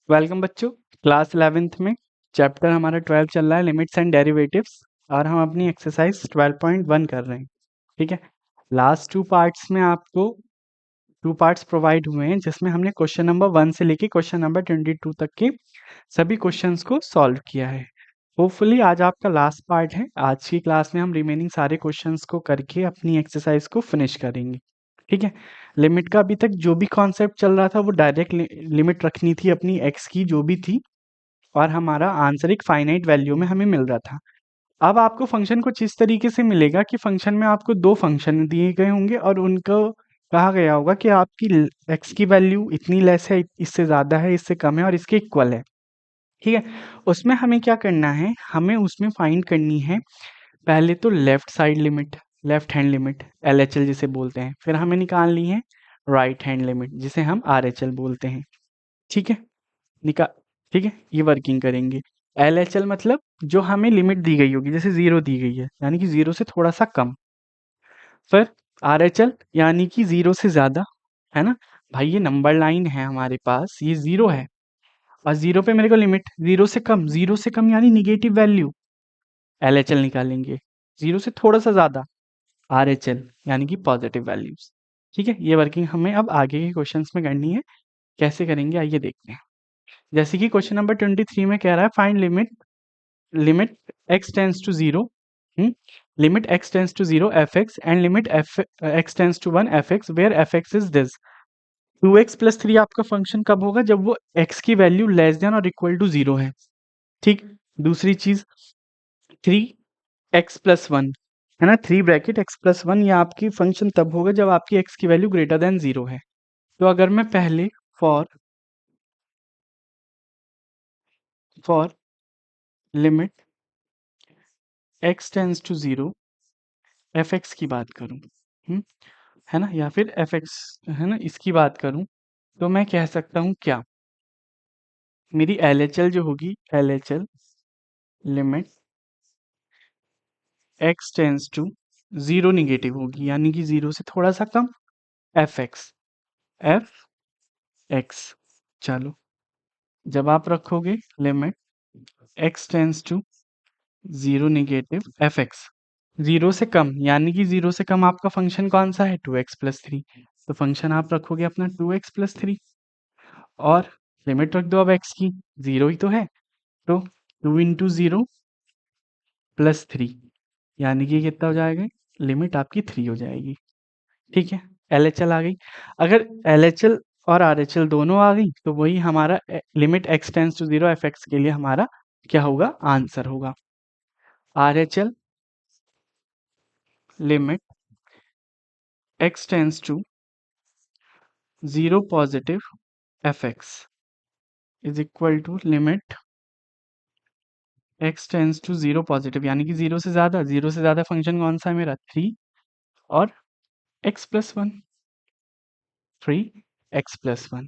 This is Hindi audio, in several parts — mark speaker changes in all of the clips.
Speaker 1: वेलकम बच्चों, क्लास 11th में चैप्टर हमारा 12 चल रहा है, लिमिट्स एंड डेरिवेटिव्स, और हम अपनी एक्सरसाइज 12.1 कर रहे हैं। ठीक है, लास्ट टू पार्ट्स में आपको टू पार्ट्स प्रोवाइड हुए हैं, जिसमें हमने क्वेश्चन नंबर 1 से लेके क्वेश्चन नंबर 22 तक के सभी क्वेश्चंस को सॉल्व किया है। होपफुली आज आपका लास्ट पार्ट है। आज की क्लास में हम रिमेनिंग सारे क्वेश्चंस को करके अपनी एक्सरसाइज को फिनिश करेंगे। ठीक है, लिमिट का अभी तक जो भी कॉन्सेप्ट चल रहा था वो डायरेक्ट लिमिट रखनी थी अपनी एक्स की जो भी थी, और हमारा आंसर एक फाइनाइट वैल्यू में हमें मिल रहा था। अब आपको फंक्शन कुछ इस तरीके से मिलेगा कि फंक्शन में आपको दो फंक्शन दिए गए होंगे और उनको कहा गया होगा कि आपकी एक्स की वैल्यू इतनी लेस है, इससे ज़्यादा है, इससे कम है और इसके इक्वल है। ठीक है, उसमें हमें क्या करना है, हमें उसमें फाइंड करनी है पहले तो left side limit, left hand limit LHL जिसे बोलते हैं। फिर हमें निकालनी है राइट हैंड लिमिट जिसे हम RHL बोलते हैं। ठीक है, निकाल ठीक है, ये वर्किंग करेंगे। LHL मतलब जो हमें लिमिट दी गई होगी, जैसे 0 दी गई है यानी कि 0 से थोड़ा सा कम। फिर RHL यानी कि 0 से ज़्यादा, है ना भाई। ये नंबर लाइन है हमारे पास, ये 0 है और 0 पे मेरे को लिमिट 0 से कम, 0 से कम यानी निगेटिव वैल्यू, LHL निकालेंगे। 0 से थोड़ा सा ज़्यादा, RHL यानी कि पॉजिटिव वैल्यूज। ठीक है, ये वर्किंग हमें अब आगे के क्वेश्चंस में करनी है। कैसे करेंगे आइए देखते हैं। जैसे कि क्वेश्चन नंबर 23 में कह रहा है find limit limit x tends to 0, limit x tends to 0 fx and limit x tends to 1 fx where fx is this. 2x plus 3 आपका फंक्शन कब होगा, जब वो x की वैल्यू लेस देन और इक्वल टू 0 है। ठीक, दूसरी चीज 3x प्लस 1, है ना, 3 ब्रैकेट x प्लस 1, ये आपकी फंक्शन तब होगा जब आपकी x की वैल्यू ग्रेटर देन 0 है। तो अगर मैं पहले for limit x tends to 0 fx की बात करूं, है ना, या फिर fx, है ना, इसकी बात करूं, तो मैं कह सकता हूं क्या, मेरी LHL जो होगी, LHL limit x tends to 0 negative होगी यानी कि 0 से थोड़ा सा कम, fx fx। चलो, जब आप रखोगे limit x tends to 0 negative fx, 0 से कम यानी कि 0 से कम आपका फंक्शन कौन सा है, 2x प्लस 3। तो फंक्शन आप रखोगे अपना 2x प्लस 3 और लिमिट रख दो अब x की, 0 ही तो है, तो 2 इंटू 0 प्लस 3 यानी कि कितना हो जाएगा, लिमिट आपकी 3 हो जाएगी। ठीक है, LHL आ गई। अगर LHL और RHL दोनों आ गई तो वही हमारा limit x tends to 0 fx के लिए हमारा क्या होगा, आंसर होगा। RHL limit x tends to 0 positive fx is equal to limit x tends to 0 positive यानी कि 0 से ज़्यादा, 0 से ज़्यादा फंक्शन कौन सा है मेरा, 3 और x प्लस 1, 3x प्लस 1।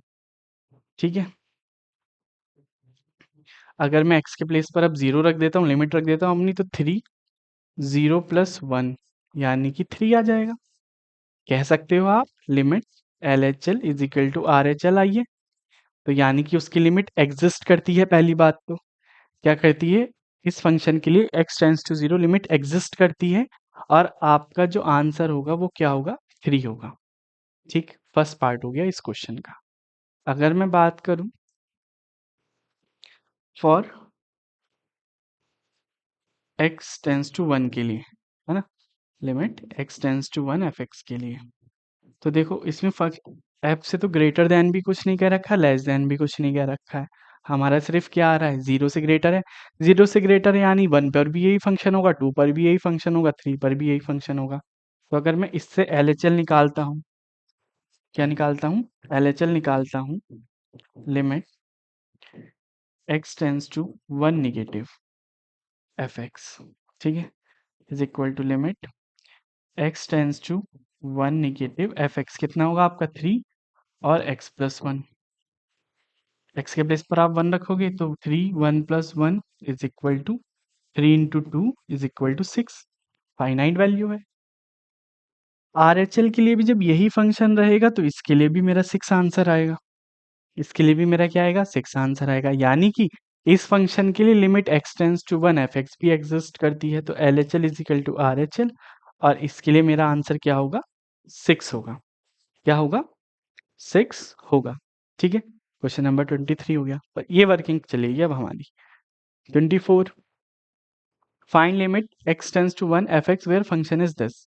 Speaker 1: ठीक है, अगर मैं x के प्लेस पर अब 0 रख देता हूँ, लिमिट रख देता हूँ अपनी, तो 3 0 प्लस 1 यानी कि 3 आ जाएगा। कह सकते हो आप limit LHL is equal to RHL आइए, तो यानी कि उसकी लिमिट एग्जिस्ट करती है। पहली बात तो क्या करती है, इस फंक्शन के लिए x tends to 0 limit exist करती है और आपका जो आंसर होगा वो क्या होगा, 3 होगा। ठीक, फर्स्ट पार्ट हो गया इस क्वेश्चन का। अगर मैं बात करूं फॉर x टेंड्स टू 1 के लिए, है ना, limit x tends to 1 fx के लिए, तो देखो इसमें f से तो ग्रेटर देन भी कुछ नहीं कह रखा, लेस देन भी कुछ नहीं कह रखा है। हमारा सिर्फ क्या आ रहा है, 0 से ग्रेटर है। 0 से ग्रेटर है यानी 1 पर भी यही फंक्शन होगा, 2 पर भी यही फंक्शन होगा, 3 पर भी यही फंक्शन होगा। तो अगर मैं इससे LHL निकालता हूँ, क्या निकालता हूँ, LHL निकालता हूँ, limit x tends to 1 negative fx, ठीक है, is equal to limit x tends to 1 negative fx, कितना होगा आपका 3 और x प्लस 1, x के प्लेस पर आप 1 रखोगे तो 3 1 plus 1 is equal to 3 into 2 is equal to 6, finite value है। RHL के लिए भी जब यही फंक्शन रहेगा तो इसके लिए भी मेरा 6 आंसर आएगा, इसके लिए भी मेरा क्या आएगा 6 आंसर आएगा। यानी कि इस फंक्शन के लिए limit x tends to 1 fx भी एग्जिस्ट करती है, तो LHL is equal to RHL, और इसके लिए मेरा आंसर क्या होगा 6 होगा। क्या होगा 6 होगा। ठीक है, क्वेश्चन नंबर 23 हो गया, पर ये वर्किंग चलेगी अब हमारी। 24, find limit x tends to 1 fx where function is this.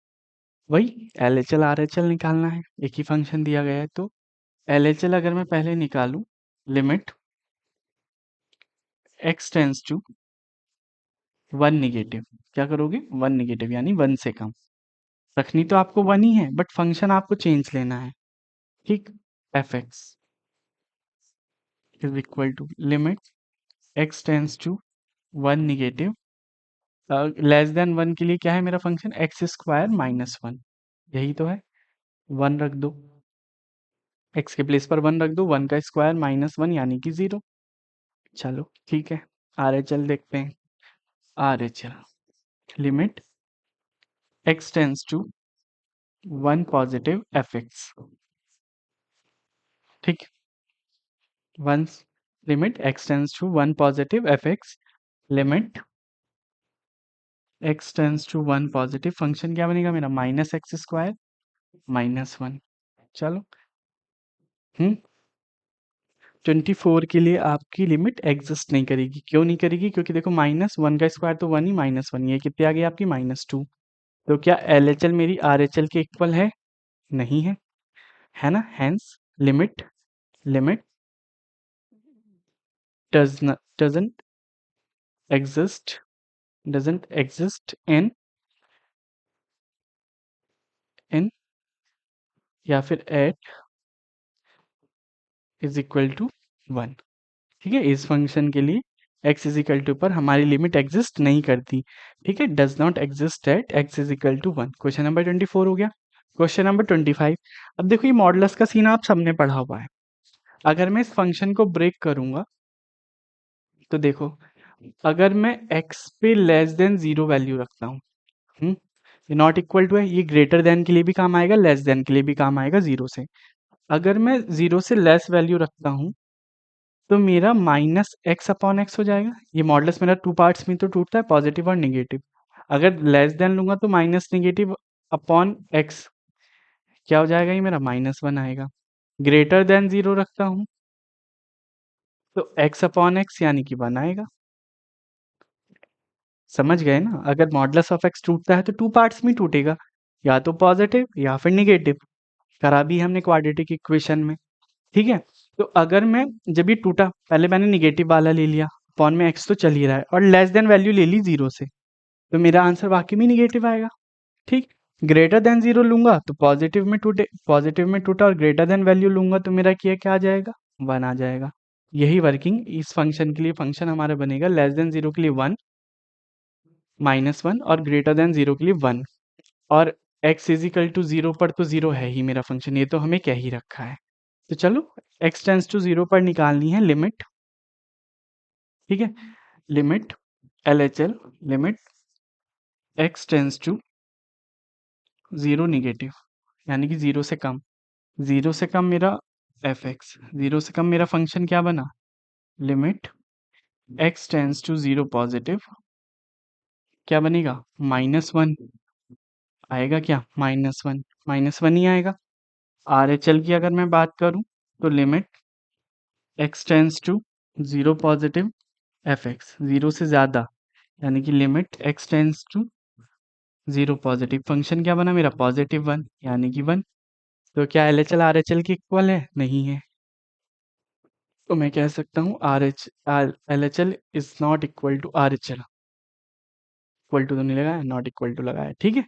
Speaker 1: वही LHL RHL निकालना है, एक ही फंक्शन दिया गया है, तो LHL अगर मैं पहले निकालूं, limit x tends to 1 negative, क्या करोगे 1 निगेटिव यानी 1 से कम। रखनी तो आपको 1 ही है, बट फंक्शन आपको चेंज लेना है। ठीक, fx is equal to limit x tends to 1 negative, less than 1 के लिए क्या है मेरा फंक्शन एक्स स्क्वायर माइनस 1, यही तो है। 1 रख दो, x के प्लेस पर 1 रख दो, 1 का स्क्वायर माइनस 1 यानी कि 0। चलो ठीक है, RHL देखते हैं। RHL limit x tends to 1 positive fx। ठीक, once limit x tends to 1 positive fx, limit x tends to 1 positive, function क्या बनेगा मेरा माइनस एक्स स्क्वायर माइनस 1। चलो 24 के लिए आपकी लिमिट एग्जिस्ट नहीं करेगी। क्यों नहीं करेगी? क्योंकि देखो माइनस 1 का स्क्वायर तो 1 ही, माइनस 1, ये कितनी आ गई आपकी -2। तो क्या LHL मेरी RHL के इक्वल है? नहीं है, है ना? Hence limit limit doesn't exist in या फिर एट इज इक्वल टू 1। ठीक है, इस फंक्शन के लिए x इज इक्वल टू पर हमारी लिमिट एग्जिस्ट नहीं करती। ठीक है, does not exist at x is equal to 1। Question number 24 हो गया। क्वेश्चन नंबर 25, अब देखो ये मॉडुलस का सीन आप सबने पढ़ा हुआ है। अगर मैं इस फंक्शन को ब्रेक करूंगा तो देखो, अगर मैं x पे लेस देन 0 वैल्यू रखता हूँ, ये नॉट इक्वल टू है, ये ग्रेटर देन के लिए भी काम आएगा, लेस देन के लिए भी काम आएगा 0 से। अगर मैं 0 से लेस वैल्यू रखता हूँ तो मेरा माइनस एक्स अपॉन एक्स हो जाएगा। ये मॉडुलस मेरा 2 पार्ट्स में तो टूटता है, पॉजिटिव और नेगेटिव। अगर लेस देन लूंगा तो माइनस नेगेटिव अपॉन एक्स क्या हो जाएगा, ये मेरा -1 आएगा। ग्रेटर देन 0 रखता हूँ तो एक्स अपॉन एक्स यानी कि 1 आएगा। समझ गए ना? अगर मॉडुलस ऑफ एक्स टूटता है तो 2 पार्ट्स में टूटेगा, या तो पॉजिटिव या फिर निगेटिव। करा भी हमने क्वाड्रेटिक इक्वेशन में। ठीक है, तो अगर मैं जब ये टूटा, पहले मैंने निगेटिव वाला ले लिया, अपॉन में एक्स तो चल ही रहा है, और लेस देन वैल्यू ले ली 0 से, तो मेरा आंसर वाकई में निगेटिव आएगा। ठीक, ग्रेटर देन 0 लूंगा तो पॉजिटिव में टूटा, और ग्रेटर देन वैल्यू लूंगा तो मेरा क्या आ जाएगा 1 आ जाएगा। यही वर्किंग इस फंक्शन के लिए, फंक्शन हमारा बनेगा लेस देन 0 के लिए 1, -1, और ग्रेटर देन 0 के लिए 1। और x इजिकल टू 0 पर तो 0 है ही मेरा फंक्शन, ये तो हमें कह ही रखा है। तो चलो x टेंस टू 0 पर निकालनी है लिमिट। ठीक है, limit LHL limit x tends to 0 negative यानी कि 0 से कम। 0 से कम मेरा fx, 0 से कम मेरा फंक्शन क्या बना, limit x tends to 0 positive, क्या बनेगा -1 आएगा। क्या -1 ही आएगा। RHL की अगर मैं बात करूं तो limit x tends to 0 positive fx, 0 से ज़्यादा, यानी कि limit x tends to 0 positive, function क्या बना मेरा +1 यानी कि 1। तो क्या LHL RHL की इक्वल है? नहीं है। तो मैं कह सकता हूँ LHL is not equal to RHL। Equal to तो नहीं लगाया, नॉट इक्वल टू लगाया। ठीक है,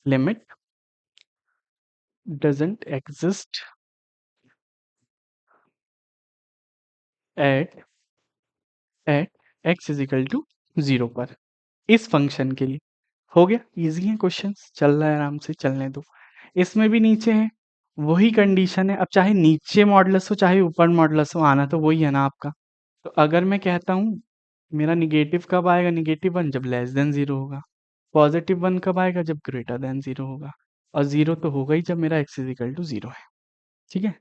Speaker 1: limit doesn't exist at x is equal to 0 पर, इस फंक्शन के लिए। हो गया, इजी है क्वेश्चन, चल रहा है आराम से, चलने दो। इसमें भी नीचे है, वही कंडीशन है। अब चाहे नीचे मॉडुलस हो चाहे ऊपर मॉडुलस हो, आना तो वही है ना आपका। तो अगर मैं कहता हूँ मेरा निगेटिव कब आएगा, -1 जब लेस देन 0 होगा। पॉजिटिव 1 कब आएगा? जब ग्रेटर देन 0 होगा, और 0 तो होगा ही जब मेरा x इजिकल टू 0 है। ठीक है,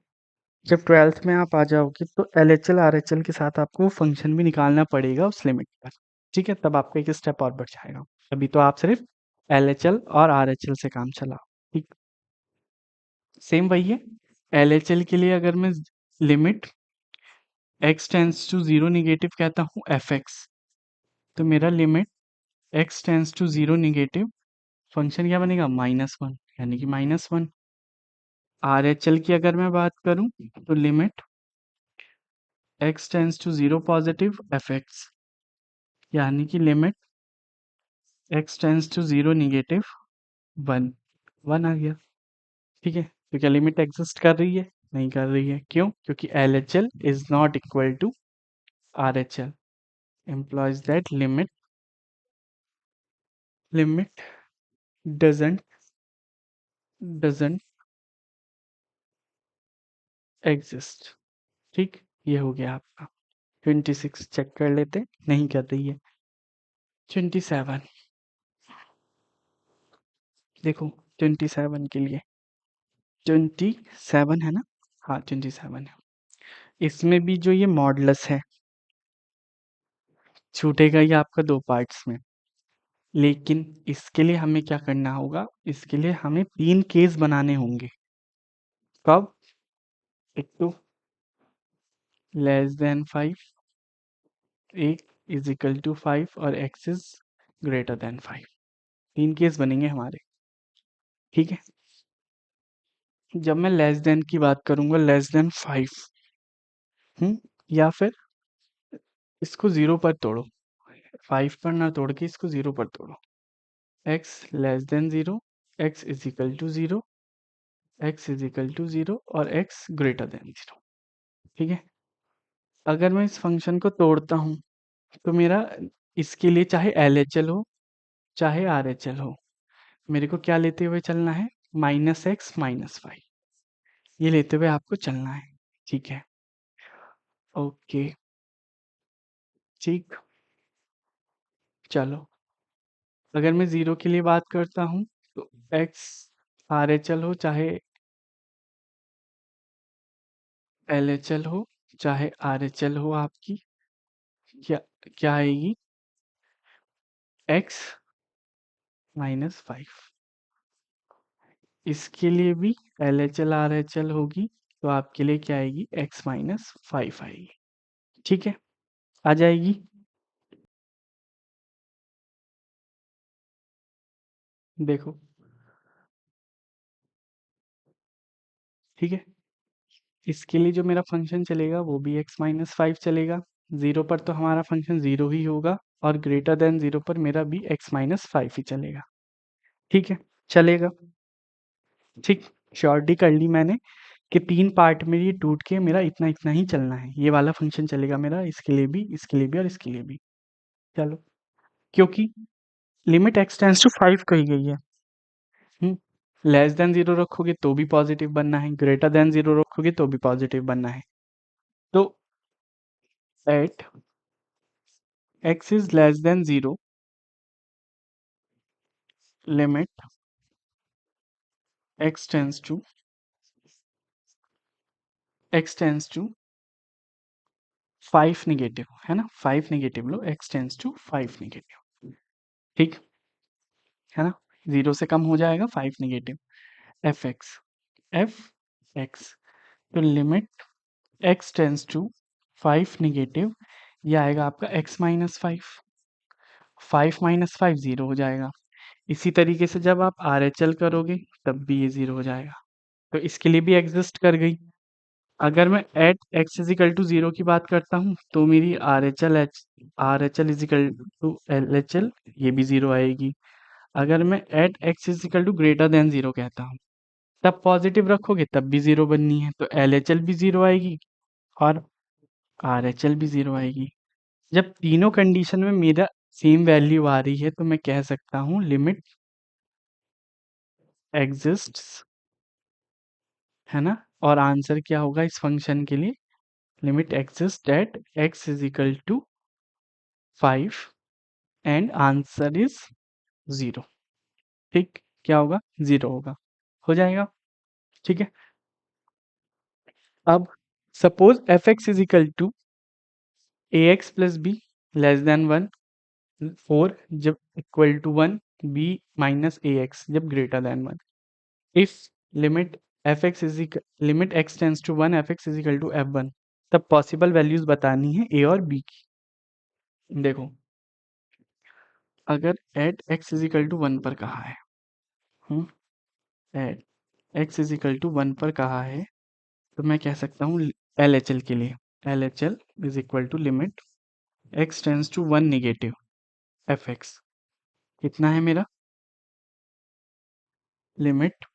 Speaker 1: जब 12th में आप आ जाओगे तो LHL RHL के साथ आपको वो फंक्शन भी निकालना पड़ेगा उस लिमिट पर। ठीक है, तब आपका एक स्टेप और बढ़ जाएगा। अभी तो आप सिर्फ LHL और RHL से काम चलाओ। ठीक, सेम वही है। LHL के लिए अगर मैं limit x tends to 0 negative कहता हूँ fx, तो मेरा limit x tends to 0 negative function क्या बनेगा? -1, यानी कि -1। RHL की अगर मैं बात करूं तो limit x tends to 0 positive fx, यानी कि limit x tends to 0 negative 1, 1 आ गया। ठीक है, तो क्या लिमिट एग्जिस्ट कर रही है? नहीं कर रही है। क्यों? क्योंकि LHL is not equal to RHL, implies that limit doesn't exist। ठीक, ये हो गया आपका 26। चेक कर लेते, नहीं कर रही है। 27 देखो, 27 के लिए 27 है ना? हाँ 27 है। इसमें भी जो ये मॉडुलस है छूटेगा ये आपका दो पार्ट्स में, लेकिन इसके लिए हमें क्या करना होगा? इसके लिए हमें 3 केस बनाने होंगे। कब? एक तो लेस देन 5, एक इज इक्वल टू 5 और x is greater than 5। 3 case बनेंगे हमारे। ठीक है, जब मैं लेस देन की बात करूंगा, लेस देन 5, या फिर इसको 0 पर तोड़ो, 5 पर ना तोड़ के इसको 0 पर तोड़ो। x less than 0, x is equal to 0, x is equal to 0 और x ग्रेटर देन 0। ठीक है, अगर मैं इस फंक्शन को तोड़ता हूँ तो मेरा इसके लिए चाहे LHL हो चाहे RHL हो, मेरे को क्या लेते हुए चलना है? -x -5, ये लेते हुए आपको चलना है। ठीक है, ओके, ठीक, चलो। अगर मैं 0 के लिए बात करता हूँ तो x RHL हो चाहे LHL हो चाहे RHL हो, आपकी क्या क्या आएगी? x -5। इसके लिए भी LHL RHL होगी, तो आपके लिए क्या आएगी? x -5 आएगी। ठीक है, आ जाएगी। देखो, ठीक है, इसके लिए जो मेरा फंक्शन चलेगा वो भी x -5 चलेगा। 0 पर तो हमारा फंक्शन 0 ही होगा, और ग्रेटर देन 0 पर मेरा भी x -5 ही चलेगा। ठीक है, चलेगा। ठीक, श्योरिटी कर ली मैंने कि 3 पार्ट में ये टूट के मेरा इतना इतना ही चलना है। ये वाला फंक्शन चलेगा मेरा, इसके लिए भी, इसके लिए भी और इसके लिए भी। चलो, क्योंकि लिमिट x टेंस टू 5 कही गई है। लेस देन 0 रखोगे तो भी पॉजिटिव बनना है, ग्रेटर देन 0 रखोगे तो भी पॉजिटिव बनना है। तो eight x is less than 0, limit x tends to 5 negative, है ना? 5 नेगेटिव लो, x टेंस टू 5 नेगेटिव। ठीक है ना? 0 से कम हो जाएगा 5 नेगेटिव। एफ एक्स तो limit x tends to 5 negative, ये आएगा आपका x -5। 5 -5 0 हो जाएगा। इसी तरीके से जब आप RHL करोगे तब भी ये 0 हो जाएगा, तो इसके लिए भी एग्जिस्ट कर गई। अगर मैं एट x इजिकल टू 0 की बात करता हूँ तो मेरी RHL इजिकल टू LHL ये भी 0 आएगी। अगर मैं at x is equal to greater than 0 कहता हूँ तब पॉजिटिव रखोगे तब भी 0 बननी है, तो LHL भी 0 आएगी और RHL भी 0 आएगी। जब तीनों कंडीशन में मेरा सेम वैल्यू आ रही है तो मैं कह सकता हूँ लिमिट एग्जिस्ट्स, है ना? और आंसर क्या होगा इस फंक्शन के लिए? Limit exist at x is equal to 5 and answer is 0। ठीक, क्या होगा? 0 होगा। हो जाएगा, ठीक है। अब suppose f x is equal to a x plus b less than 1, 4 जब equal to 1, b minus a x जब greater than 1। If limit f x is limit x tends to 1 f x is equal to f 1, तब पॉसिबल वैल्यूज बतानी है ए और बी की। देखो, अगर at x is equal to 1 पर कहा है, at x is equal to 1 पर कहा है, तो मैं कह सकता हूँ एल एच एल के लिए, l H l is equal to limit x tends to 1 negative F x. कितना है मेरा? Limit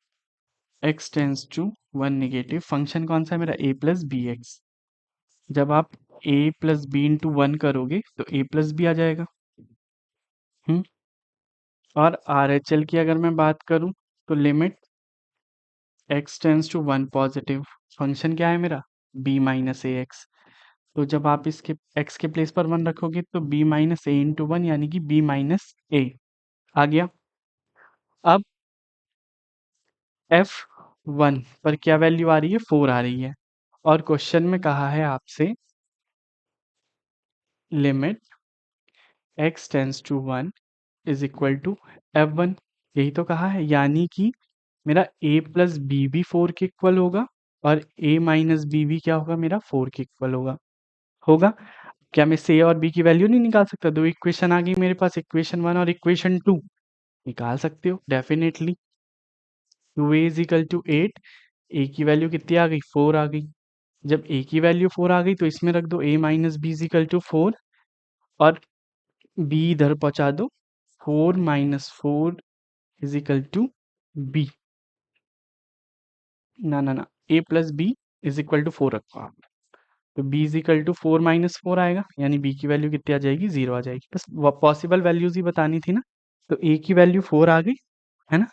Speaker 1: x tends to 1 negative, function कौन सा है मेरा? A plus b x. जब आप ए प्लस बी इंटू 1 करोगे तो ए प्लस बी आ जाएगा। और आर एच एल की अगर मैं बात करूं तो limit x tends to 1 positive, function क्या है मेरा? B minus a x. तो जब आप इसके एक्स के प्लेस पर 1 रखोगे तो बी माइनस ए इंटू 1 यानी कि बी माइनस ए आ गया। अब एफ 1 पर क्या वैल्यू आ रही है? 4 आ रही है। और क्वेश्चन में कहा है आपसे limit x tends to 1 is equal to f 1, यही तो कहा है, यानी कि मेरा ए प्लस बी भी 4 के इक्वल होगा और ए माइनस बी भी क्या होगा मेरा? 4 के इक्वल होगा। होगा। क्या मैं से और बी की वैल्यू नहीं निकाल सकता? दो इक्वेशन आ गई मेरे पास, इक्वेशन 1 और इक्वेशन 2, निकाल सकते हो definitely. 2a is equal to 8, a की वैल्यू कितनी आ गई? 4 आ गई। जब ए की वैल्यू 4 आ गई तो इसमें रख दो a minus b is equal to 4 और b इधर पहुंचा दो, 4 minus 4 is equal to b। ना, a plus b is equal to 4 रखो आप, तो b is equal to 4 minus 4 आएगा, यानी b की वैल्यू कितनी आ जाएगी? 0 आ जाएगी। बस पॉसिबल वैल्यूज ही बतानी थी ना। तो a की वैल्यू 4 आ गई, है ना?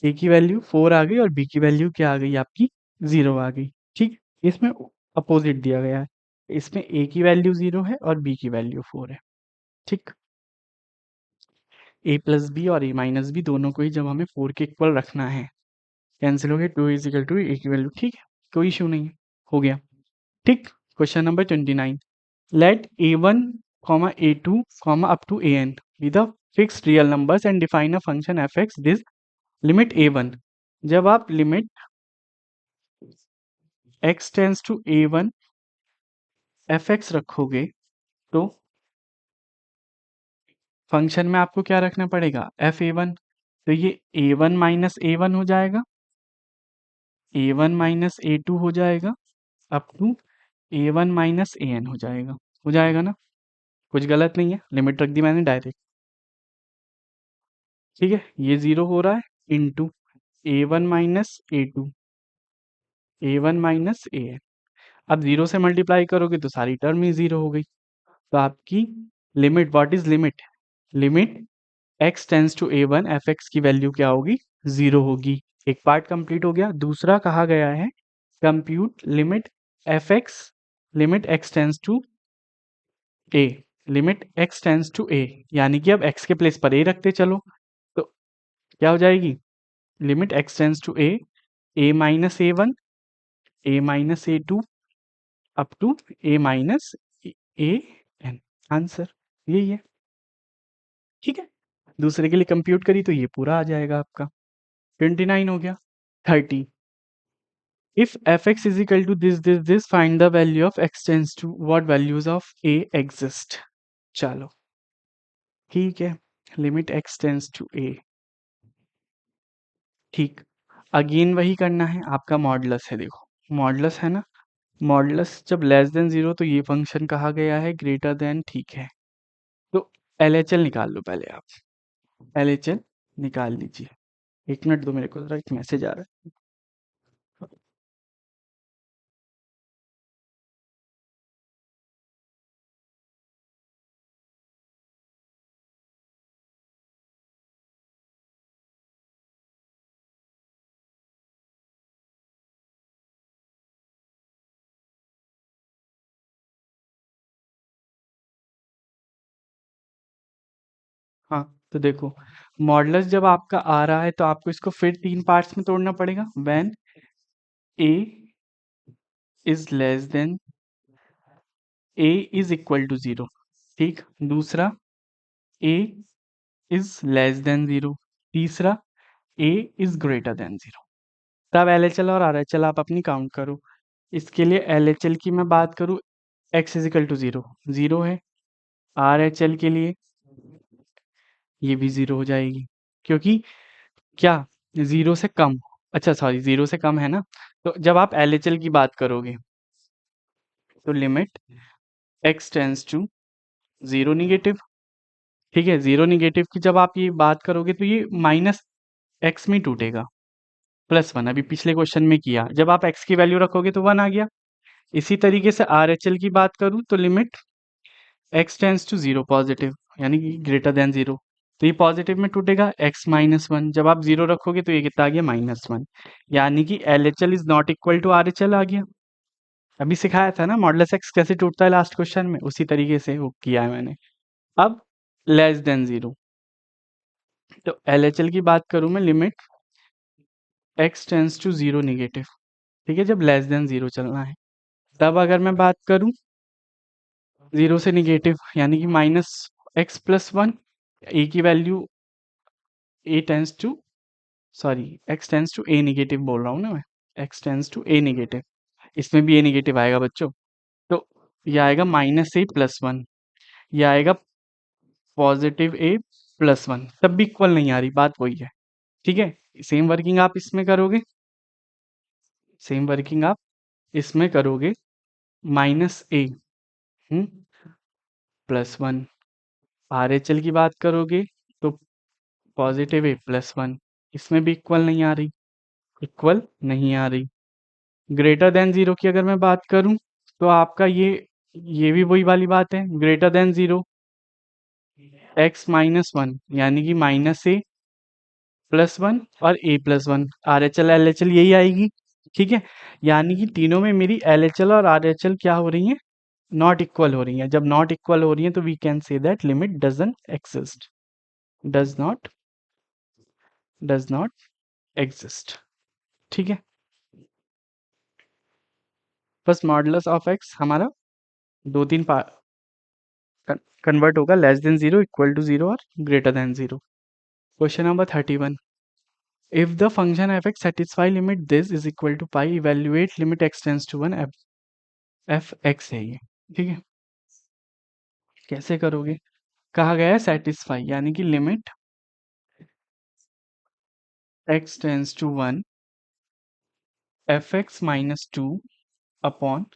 Speaker 1: ए की वैल्यू 4 आ गई और बी की वैल्यू क्या आ गई आपकी? 0 आ गई। ठीक, इसमें अपोजिट दिया गया है, इसमें ए की वैल्यू 0 है और बी की वैल्यू 4 है। ठीक, ए प्लस बी और ए माइनस बी दोनों को ही जब हमें 4 के इक्वल रखना है, कैंसिल हो गए, 2 इज इक्वल टू ए की वैल्यू। ठीक है, कोई इशू नहीं है, हो गया। ठीक, question number 29, let a one comma a two comma up to a n be the fixed real numbers and define a function f x this limit a one. जब आप लिमिट x tends to a1 fx रखोगे तो फंक्शन में आपको क्या रखना पड़ेगा? F A one. तो ये a1 माइनस ए वन हो जाएगा, a1 माइनस ए टू हो जाएगा, up to a1 minus a n हो जाएगा ना? कुछ गलत नहीं है, लिमिट रख दी मैंने डायरेक्ट। ठीक है, ये 0 हो रहा है into a1 minus a two, a1 minus a n. अब 0 से मल्टीप्लाई करोगे तो सारी टर्म ही 0 हो गई। तो आपकी लिमिट, what is limit? Limit x tends to a1 fx की वैल्यू क्या होगी? 0 होगी। एक पार्ट कंप्लीट हो गया। दूसरा कहा गया है compute limit fx limit x tends to a, limit x tends to a, यानी कि अब x के प्लेस पर a रखते चलो तो क्या हो जाएगी? Limit x tends to a minus a one, a minus a two up to a minus a n. Answer यही है। ठीक है, दूसरे के लिए कंप्यूट करी तो ये पूरा आ जाएगा आपका। 29 हो गया। 30, if fx is equal to this find the value of x tends to what values of a exist। चलो ठीक है, limit x tends to a। ठीक, अगेन वही करना है, आपका मॉडुलस है, देखो मॉडुलस है ना, मॉडुलस जब लेस देन 0 तो ये फंक्शन कहा गया है ग्रेटर देन। ठीक है, तो LHL निकाल लो पहले आप, LHL निकाल लीजिए। एक मिनट दो मेरे को, जरा एक मैसेज आ रहा है। हाँ, तो देखो मॉडुलस जब आपका आ रहा है तो आपको इसको फिर 3 पार्ट्स में तोड़ना पड़ेगा। When a is less than a is equal to 0, ठीक। दूसरा a इज लेस देन 0, तीसरा a इज ग्रेटर देन 0। तब LHL और RHL आप अपनी काउंट करो। इसके लिए LHL की मैं बात करूँ, x इज इक्वल टू 0, 0 है। RHL के लिए ये भी 0 हो जाएगी, क्योंकि क्या 0 से कम, अच्छा सॉरी 0 से कम है ना। तो जब आप LHL की बात करोगे तो limit x tends to 0 negative, ठीक है। 0 निगेटिव की जब आप ये बात करोगे तो ये माइनस x में टूटेगा, +1 अभी पिछले क्वेश्चन में किया, जब आप x की वैल्यू रखोगे तो 1 आ गया। इसी तरीके से RHL की बात करूँ तो limit x tends to 0 positive, यानी कि ग्रेटर देन 0, तो ये पॉजिटिव में टूटेगा, x -1 जब आप 0 रखोगे तो ये कितना आ गया -1, यानी कि LHL is not equal to RHL आ गया। अभी सिखाया था ना मॉडुलस x कैसे टूटता है लास्ट क्वेश्चन में, उसी तरीके से वो किया है मैंने। अब लेस देन 0, तो LHL की बात करूं मैं, limit x tends to 0 negative, ठीक है, जब लेस देन 0 चलना है। तब अगर मैं बात करूं 0 से निगेटिव, यानी कि -x+1, a की value a tends to, sorry x tends to a negative बोल रहा हूँ ना मैं, x tends to a negative, इसमें भी a निगेटिव आएगा बच्चों। तो ये आएगा -a+1, ये आएगा +a+1, तब भी इक्वल नहीं आ रही, बात वही है, ठीक है। सेम वर्किंग आप इसमें करोगे, सेम वर्किंग आप इसमें करोगे, -a +1, RHL की बात करोगे तो +a+1, इसमें भी इक्वल नहीं आ रही, इक्वल नहीं आ रही। ग्रेटर देन 0 की अगर मैं बात करूं तो आपका ये भी वही वाली बात है, ग्रेटर देन 0, x-1, यानी कि -a+1 और a+1, RHL LHL यही आएगी, ठीक है। यानी कि तीनों में मेरी LHL और RHL क्या हो रही है, नॉट इक्वल हो रही है। जब नॉट इक्वल हो रही है तो we can say that limit doesn't exist, does not exist, ठीक है। बस मॉडुलस ऑफ x हमारा 2-3 कन्वर्ट होगा, लेस देन 0, इक्वल टू 0 और greater than 0। Question number 31, if the function f(x) satisfy limit this is equal to pi, evaluate limit x tends to 1 f(x) है ये, ठीक है। कैसे करोगे, कहा गया है सेटिस्फाई, यानी कि limit x tends to 1 f(x) -2 upon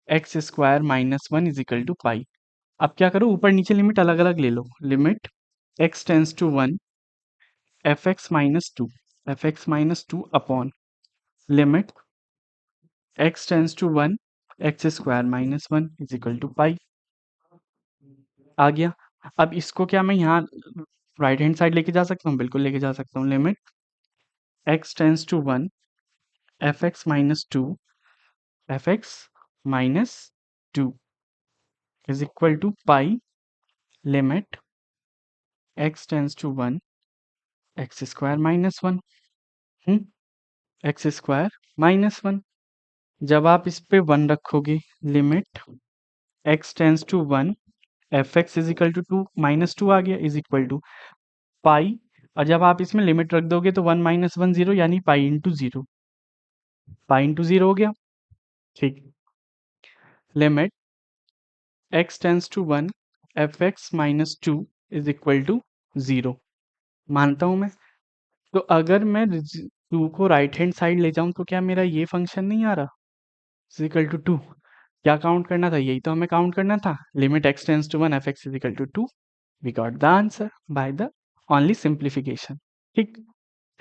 Speaker 1: x² -1 is equal to pi. अब क्या करो, ऊपर नीचे लिमिट अलग अलग ले लो, limit x tends to 1 f(x) -2 upon limit x tends to 1 x² -1 is equal to pi, आ गया। अब इसको क्या मैं यहाँ राइट हैंड साइड लेके जा सकता हूँ, बिल्कुल लेके जा सकता हूँ। Limit x tends to 1 f(x) -2 f(x) -2 is equal to pi, limit x tends to 1 x² -1 x² -1। जब आप इस पे 1 रखोगे, limit x tends to 1 f(x) is equal to 2 -2 आ गया, इज इक्वल टू पाई, और जब आप इसमें लिमिट रख दोगे तो 1 -1 0, यानी पाई इंटू 0, पाई इंटू 0 हो गया, ठीक। Limit x tends to 1 f(x) -2 is equal to 0, मानता हूं मैं। तो अगर मैं 2 को राइट हैंड साइड ले जाऊं तो क्या मेरा ये फंक्शन नहीं आ रहा, इज इक्वल टू 2, क्या काउंट करना था, यही तो हमें काउंट करना था, limit x tends to 1 f(x) is equal to 2। We got the answer by the only simplification, ठीक।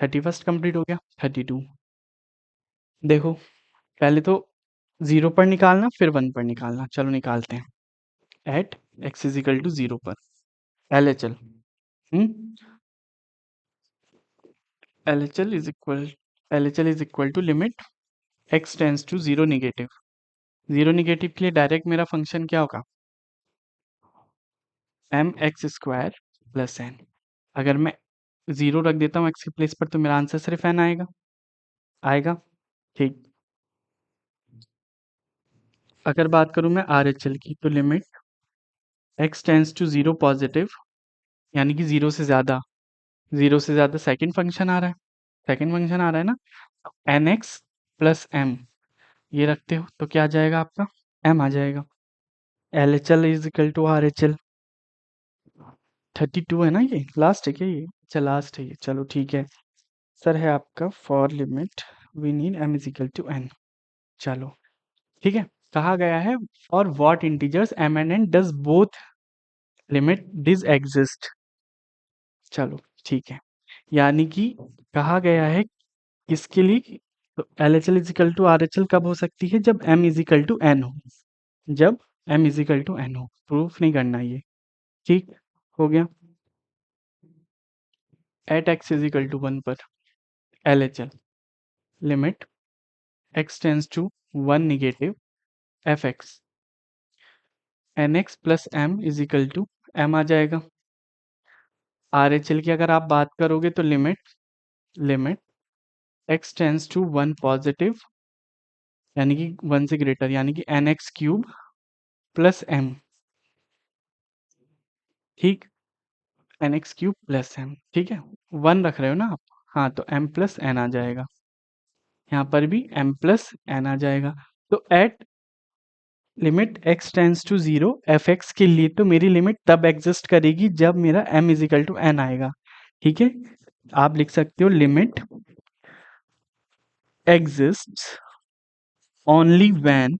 Speaker 1: 31st कंप्लीट हो गया। 32, देखो पहले तो 0 पर निकालना, फिर 1 पर निकालना, चलो निकालते हैं। At x is equal to 0 पर LHL, LHL is equal to limit x tends to 0 negative, 0 negative के लिए डायरेक्ट मेरा फंक्शन क्या होगा, mx² + n। अगर मैं 0 रख देता हूँ x के प्लेस पर, तो मेरा आंसर सिर्फ n आएगा। आएगा, ठीक। अगर बात करूँ मैं RHL की, तो limit x tends to 0 positive, यानी कि 0 से ज़्यादा, 0 से ज़्यादा सेकंड फंक्शन आ रहा है, सेकंड फंक्शन आ रहा है ना, nx प्लस m, ये रखते हो तो क्या आ जाएगा आपका, m आ जाएगा। LHL is equal to RHL। 32 है ना, ये लास्ट है क्या ये? अच्छा लास्ट है ये, चलो ठीक है। सर है आपका for limit we need m is equal to n। चलो ठीक है, कहा गया है और what integers m and n does both limit this exist. चलो ठीक है, यानी कि कहा गया है किसके लिए, तो L H L is equal to R H L कब हो सकती है, जब m इजिकल टू n हो, जब m इजिकल टू n हो। प्रूफ नहीं करना ये, ठीक हो गया। एट x इजिकल टू 1 पर L H L limit x tends to 1 negative F X N X plus M is equal to m आ जाएगा। आर एच एल की अगर आप बात करोगे तो limit x tends to 1 positive, यानी कि 1 से ग्रेटर, यानी कि N X cube plus m, ठीक, N X cube plus M, ठीक है। 1 रख रहे हो ना आप, हाँ, तो m प्लस एन आ जाएगा, यहाँ पर भी m प्लस एन आ जाएगा। तो at limit x tends to 0 F X के लिए तो मेरी लिमिट तब एग्जिस्ट करेगी जब मेरा m इजिकल टू n आएगा, ठीक है। आप लिख सकते हो limit exist only when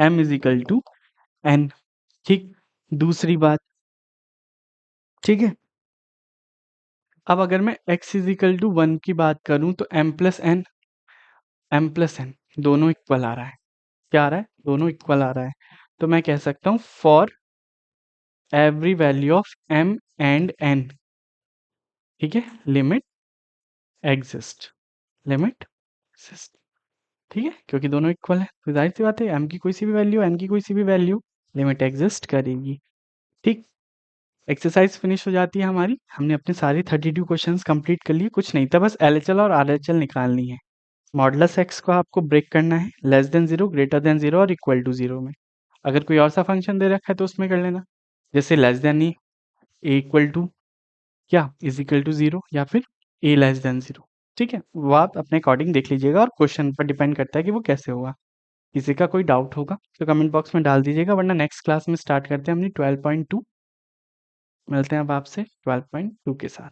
Speaker 1: m is equal to n, ठीक। दूसरी बात, ठीक है। अब अगर मैं x इजिकल टू 1 की बात करूं तो m प्लस n दोनों इक्वल आ रहा है, क्या आ रहा है, दोनों इक्वल आ रहा है। तो मैं कह सकता हूं for every value of m and n, ठीक है, लिमिट एग्जिस्ट, लिमिट एग्जिस्ट, ठीक है, क्योंकि दोनों इक्वल है तो जाहिर सी बात है m की कोई सी भी वैल्यू, n की कोई सी भी वैल्यू, लिमिट एग्जिस्ट करेगी, ठीक। एक्सरसाइज फिनिश हो जाती है हमारी, हमने अपने सारे 32 क्वेश्चंस कंप्लीट कर लिए, कुछ नहीं था, बस एलएचएल और आरएचएल निकालनी है। मॉडुलस एक्स को आपको ब्रेक करना है लेस देन 0, ग्रेटर देन 0 और इक्वल टू 0 में। अगर कोई और सा फंक्शन दे रखा है तो उसमें कर लेना, जैसे less than a equal to क्या इज इक्वल टू 0, या फिर ए लेस देन 0, ठीक है। वो आप अपने अकॉर्डिंग देख लीजिएगा और क्वेश्चन पर डिपेंड करता है कि वो कैसे होगा। किसी का कोई डाउट होगा तो कमेंट बॉक्स में डाल दीजिएगा, वरना नेक्स्ट क्लास में स्टार्ट करते हैं अपनी 12.2। मिलते हैं अब आपसे 12.2 के साथ।